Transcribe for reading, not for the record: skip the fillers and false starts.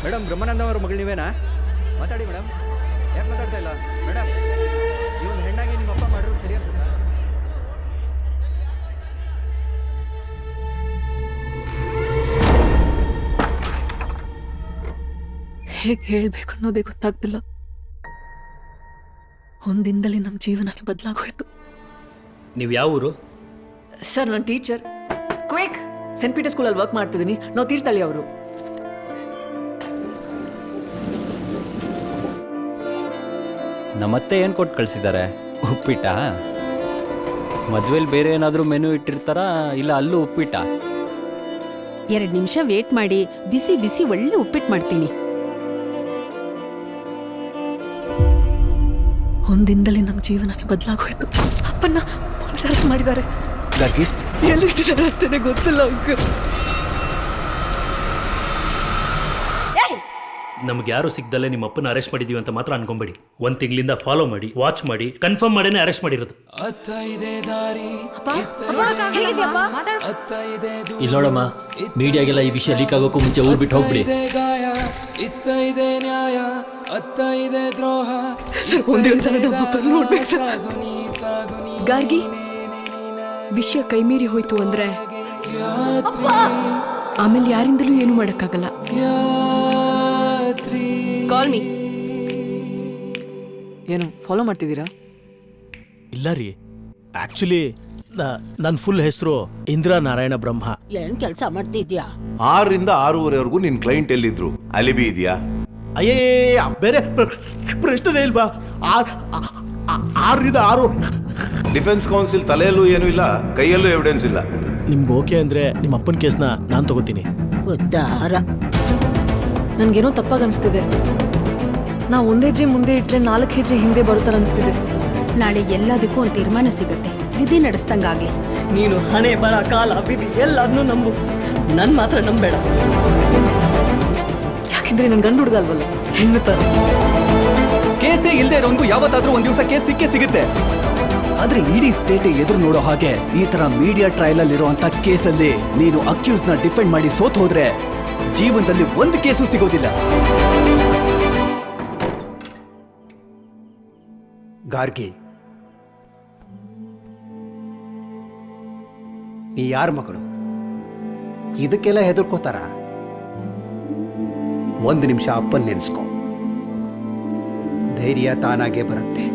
Madam ಬ್ರಹ್ಮಾನಂದ ಅವರ ಮಗಳು ನೀವೇನಾ? ಮಾತಾಡಿ ಮೇಡಮ್. ಯಾಕೆ ಮಾತಾಡ್ತಾ ಇಲ್ಲ ಮೇಡಮ್? ಇವನು ಹೆಣ್ಣಾಗಿ ನಿಮ್ಮ ಅಪ್ಪ ಮಾಡಿರೋದು ಸರಿ ಅನ್ಸುತ್ತಾ? ಹೇಗೆ ಹೇಳಬೇಕು ಅನ್ನೋದೇ ಗೊತ್ತಾಗ್ತಿಲ್ಲ. ಒಂದಿಂದಲೇ ನಮ್ಮ ಜೀವನನೇ ಬದಲಾಗೋಯ್ತು. ನೀವು ಯಾವ ಊರು? ಸರ್ ನಾನು ಟೀಚರ್. ಕ್ವಿಕ್, ಸೆಂಟ್ ಪೀಟರ್ ಸ್ಕೂಲಲ್ಲಿ ವರ್ಕ್ ಮಾಡ್ತಿದ್ದೀನಿ. ನಾವು ತೀರ್ಥಹಳ್ಳಿ ಅವರು. ನಮ್ಮತ್ತೆ ಏನು ಕೊಟ್ಟು ಕಳಿಸಿದ್ದಾರೆ? ಉಪ್ಪಿಟ್ಟ? ಮದುವೆಲಿ ಬೇರೆ ಏನಾದರೂ ಮೆನು ಇಟ್ಟಿರ್ತಾರಾ, ಇಲ್ಲ ಅಲ್ಲೂ ಉಪ್ಪಿಟ್ಟ? 2 ನಿಮಿಷ ವೇಟ್ ಮಾಡಿ, ಬಿಸಿ ಬಿಸಿ ಒಳ್ಳೆ ಉಪ್ಪಿಟ್ಟು ಮಾಡ್ತೀನಿ. ಒಂದಿಂದಲೇ ನಮ್ಮ ಜೀವನನೇ ಬದಲಾಗೋಯ್ತು. ಅಪ್ಪನ್ನ ಪೊಲೀಸ್ ಅರೆಸ್ಟ್ ಮಾಡಿದ್ದಾರೆ. ಎಲ್ಲಿಟ್ಟಿದ್ದಾರೆ ಅಂತಾನೆ ಗೊತ್ತಿಲ್ಲ ಅಂಕಲ್. ನಮ್ಗೆ ಯಾರು ಸಿಗ್ದಲ್ಲೇ ನಿಮ್ಮ ಅಪ್ಪನ ಅರೆಸ್ಟ್ ಮಾಡಿದೀವಿ ಅಂತ ಮಾತ್ರ ಅನ್ಕೊಂಬೇಡಿ. 1 ತಿಂಗಳಿಂದ ಫಾಲೋ ಮಾಡಿ, ವಾಚ್ ಮಾಡಿ, ಕನ್ಫರ್ಮ್ ಮಾಡೇನೆ ಅರೆಸ್ಟ್ ಮಾಡಿರೋದು. ಇಲ್ಲೋಡಮ್ಮ, ಮೀಡಿಯಾಗೆಲ್ಲ ಈ ವಿಷಯ ಲೀಕ್ ಆಗೋಕ್ಕೂ ಮುಂಚೆ ಊರ್ ಬಿಟ್ಟು ಹೋಗ್ಬಿಡಿ. ಗಾರ್ಗಿ, ವಿಷಯ ಕೈಮೀರಿ ಹೋಯ್ತು ಅಂದ್ರೆ ಆಮೇಲೆ ಯಾರಿಂದಲೂ ಏನು ಮಾಡಕ್ಕಾಗಲ್ಲ. Call me. ಏನು ಫಾಲೋ ಮಾಡ್ತಿದ್ದೀರಾ? ಇಲ್ಲ ರೀ, ಆಕ್ಚುಲಿ ನನ್ನ ಫುಲ್ ಹೆಸರು ಇಂದಿರಾ ನಾರಾಯಣ ಬ್ರಹ್ಮ. ಏನ್ ಕೆಲಸ ಮಾಡ್ತಿದ್ಯಾ? 6 ರಿಂದ 6:30ವರೆಗೂ ನಿನ್ ಕ್ಲೈಂಟ್ ಎಲ್ಲಿದ್ರು? ಅಲಿಬಿ ಇದೆಯಾ? ಅಯ್ಯೇ, ಬೇರೆ ಪ್ರಶ್ನೆ ಇಲ್ವಾ? 6 ರಿಂದ 6. ಡಿಫೆನ್ಸ್ ಕೌನ್ಸಿಲ್ ತಲೆಯಲ್ಲೂ ಏನೂ ಇಲ್ಲ, ಕೈಯಲ್ಲೂ ಎವಿಡೆನ್ಸ್ ಇಲ್ಲ. ನಿಮ್ಗೆ ಓಕೆ ಅಂದ್ರೆ ನಿಮ್ಮ ಅಪ್ಪನ ಕೇಸ್ನ ನಾನು ತಗೋತೀನಿ. ಉದ್ದಾರ. ನನ್ಗೇನೋ ತಪ್ಪಾಗಿ ಅನಿಸ್ತಿದೆ. ನಾವು 1 ಹೆಜ್ಜೆ ಮುಂದೆ ಇಟ್ರೆ 4 ಹೆಜ್ಜೆ ಹಿಂದೆ ಬರುತ್ತಾರೆ ಅನಿಸ್ತಿದೆ. ನಾಳೆ ಎಲ್ಲದಕ್ಕೂ ಒಂದು ತೀರ್ಮಾನ ಸಿಗುತ್ತೆ. ವಿಧಿ ನಡೆಸ್ದಂಗಾಗ್ಲಿ. ನೀನು ಹಣೆ ಬರ ಕಾಲ ವಿಧಿ ಎಲ್ಲದನ್ನೂ ನಂಬು, ನನ್ ಮಾತ್ರ ನಂಬೇಡ. ಯಾಕೆಂದ್ರೆ ನನ್ ಗಂಡು ಹುಡುಗ ಅಲ್ವಲ್ಲ, ಹೆಣ್ಣು ತರ. ಕೇಸೇ ಇಲ್ಲದೆ ಇರೋನ್ಗೂ ಯಾವತ್ತಾದ್ರೂ ಒಂದ್ ದಿವಸ ಕೇಸ್ ಸಿಕ್ಕೇ ಸಿಗುತ್ತೆ. ಆದ್ರೆ ಇಡೀ ಸ್ಟೇಟ್ ಎದುರು ನೋಡೋ ಹಾಗೆ ಈ ತರ ಮೀಡಿಯಾ ಟ್ರಯಲ್ ಅಲ್ಲಿ ಇರುವಂತ ಕೇಸಲ್ಲಿ ನೀನು ಅಕ್ಯೂಸ್ ನ ಡಿಫೆಂಡ್ ಮಾಡಿ ಸೋತ್ ಹೋದ್ರೆ ಜೀವನದಲ್ಲಿ 1 ಕೇಸು ಸಿಗೋದಿಲ್ಲ. ಗಾರ್ಗಿ, ನೀ ಯಾರ ಮಗಳು? ಇದಕ್ಕೆಲ್ಲ ಹೆದರ್ಕೋತಾರ? 1 ನಿಮಿಷ ಅಪ್ಪನ್ ನೆನೆಸ್ಕೊ, ಧೈರ್ಯ ತಾನಾಗೇ ಬರುತ್ತೆ.